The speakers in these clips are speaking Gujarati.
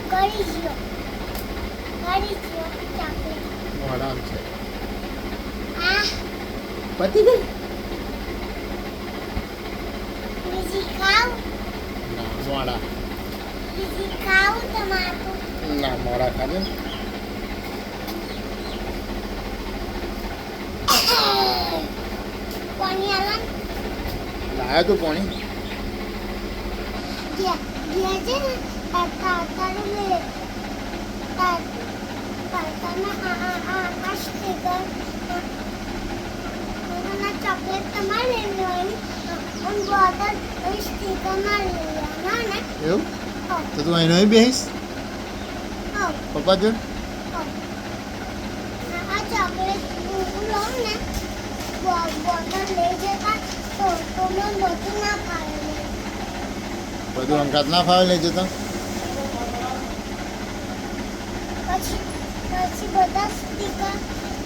કરી ગયો ચોકલેટ મોડામ છે આ પતી ગઈ બીજી ખાવ ના મોડા બીજી ખાવ તમાકુ ના મોડા ખાધે ને. પાણી આલા લાયો તું પાણી ગયા છે ને તારું લે તારના આ સ્ટીકર અને ચોકલેટ તમારે લેવાની અને બોટલ સ્ટીકર માં લેવાના ને એવું તો તું અહીં નહીં બેસીશ હા પપ્પા જોડ આ ચોકલેટ લો ને બોટલ લઈ જતા તો મેં બધું ના ખાય બધું અંગાત ના ફાવે લઈ જતા પછી બધા સ્ટીકર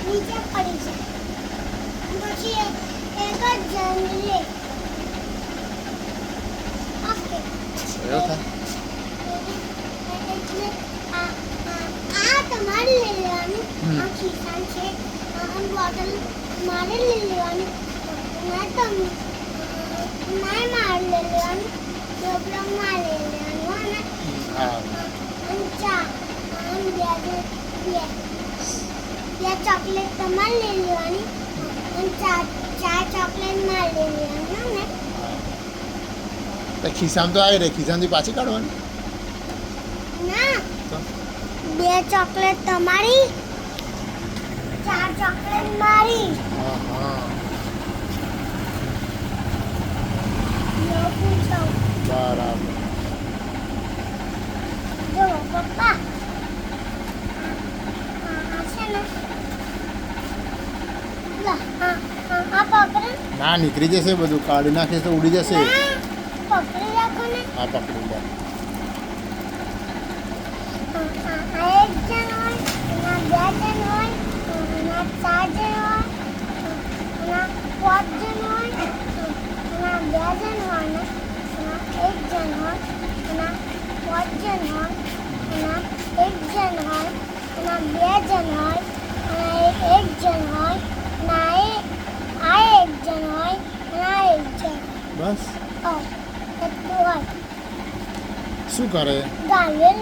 નીચે પડી જાય પછી એક જ જણ લે ઓકે એવું થાય એટલે આ તમારે લઈ લેવાનું આ ખિસ્સા છે અને બોટલ મારે લઈ લેવાની મારે લઈ લેવાનું ડબલા મારે લઈ લેવાનું હા અને ચા અને બે ચોકલેટ તમારે લઈ લેવાની અને ચાર ચોકલેટ મારે લઈ લેવાનું ને તો ખિસ્સામાં તો આવી રહી ખિસ્સામાંથી પાછી કાઢવાની ના તો બે ચોકલેટ તમારી ચાર ચોકલેટ મારી હા હા લો પૂછો બરાબર જો પપ્પા આ છે ને લા આ પકડો ના નીકળી જશે બધું કાઢી નાખીશ તો ઉડી જશે પકડી રાખો ને હા પકડી લે આ એક જણ હોય એના બે જણ હોય એના ચાર જણ હોય એના પાંચ જણ હોય એના બે જણ હોય ને એના એક જણ હોય એના પાંચ જણ હોય એના એક જણ હોય એના બે જણ હોય એના એક જણ હોય એના આ એક જણ હોય એના એક જણ બસ ઓ એટલું હોય શું કરે ગાલેલ